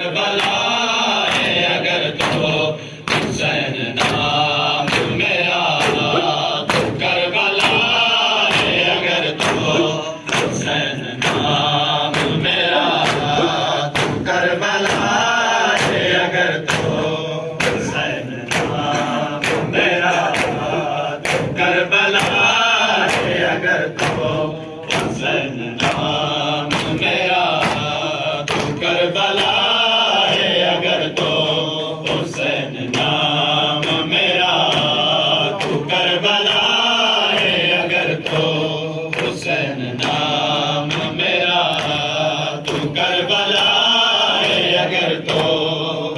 بلا ہے اگر تو حسین نام میرا تو کربلا ہے اگر تو حسین نام میرا تو کربلا ہے اگر تو حسین نام میرا تو کربلا ہے اگر تو حسین نام میرا تو کربلا ہے اگر تو حسین نام میرا تو کربلا ہے اگر تو حسین نام میرا تو کربلا ہے اگر تو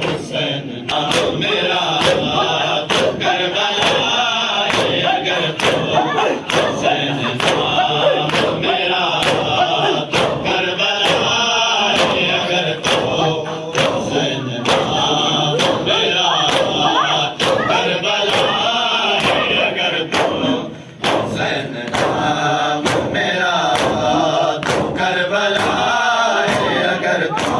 حسین نام میرا تو کربلا ہے اگر تو حسین نام میرا تو کربلا ہے اگر تو حسین نام میرا تو کربلا ہے اگر تو حسین نام میرا تو کربلا ہے اگر تو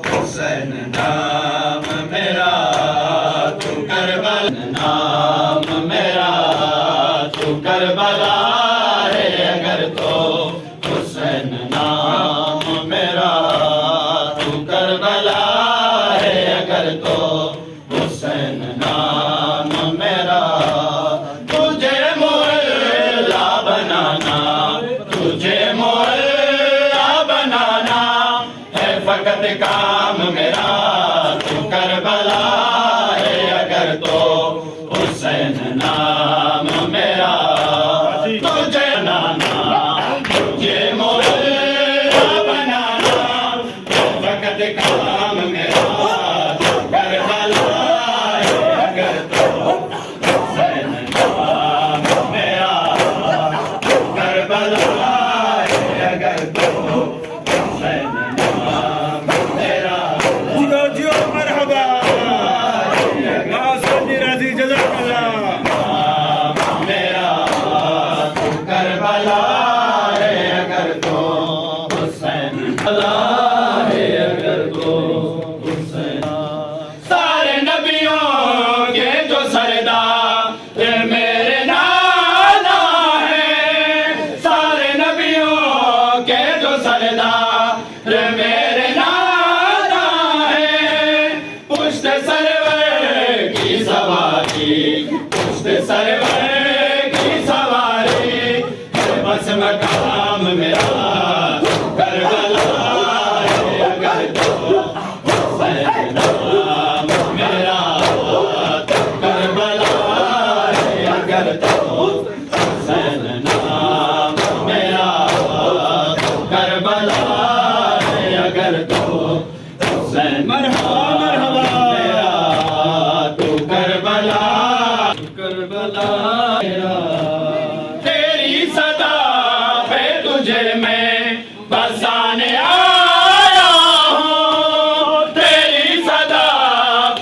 حسین نام میرا تو کربلا نام میرا تو کربلا ہے اگر تو حسین نام میرا تو کربلا ہے اگر تو حسین نام میرا تجھے مولا بنانا تجھے مولا بنانا ہے فقط کام میرا تو کربلا ہے اگر تو حسین نام میرا تجھے بنانا تجھے مولا بنانا ہے فقط کام میرا تو کربلا ہے اگر تو حسین نام میرا تو کربلا ہے اگر تو حسین نام میرا جیو جیو مرحبا ناصر رضی جزاک اللہ میرا تو کربلا ہے اگر تو حسین بلا ہے اگر تو حسین سارے نبیوں کے جو سردار میرے نانا ہے سارے نبیوں کے جو سردار میرے نانا ہے پشت سرور کی سواری پشت سرور کی سواری ہے بس مقام میرا کربلا ہے اگر تو حسین نام میرا تو کربلا ہے اگر تو حسین نام میرا تو کربلا ہے اگر تو حسین مرحبا مرحبا میرا تو کربلا کربلا میرا تیری صدا پہ تجھے میں بسانے آیا ہوں تیری صدا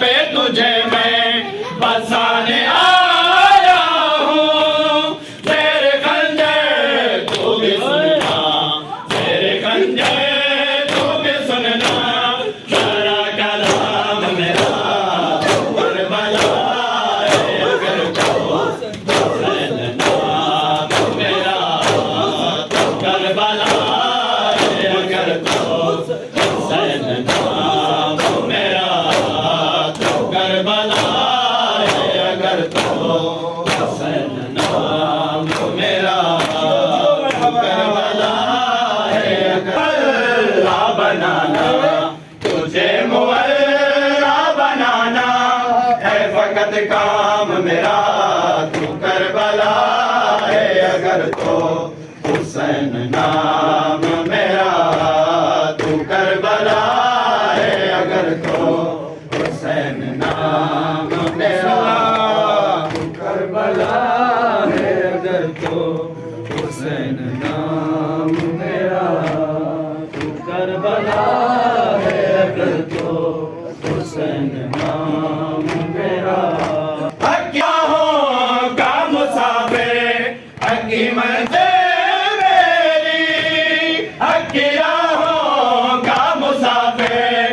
پہ تجھے میں بسانے آیا ہوں تیرے خنجر تو بھی سننا تیرے خنجر تو بھی سننا سارا کلام میرا کربلا ہے اگر تو حسین نام میرا تو کربلا ہے اگر تو حسین نام میرا تو کربلا ہے اگر تو حسین نام میرا تو کربلا ہے اگر اللہ بنانا تجھے مولا بنانا ہے فقط کام میرا تو کربلا ہے اگر تو حسین نام میرا تو کربلا ہے اگر تو حسین نام میرا تو کربلا ہے اگر تو حسین نام میرا تو کربلا ہے اگر تو حسین نام میرا کیا ہو کا مسافر کی منزل میری حق کی راہوں کا مسافر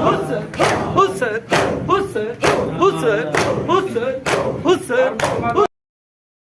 Hussar, Hussar, Hussar, Hussar.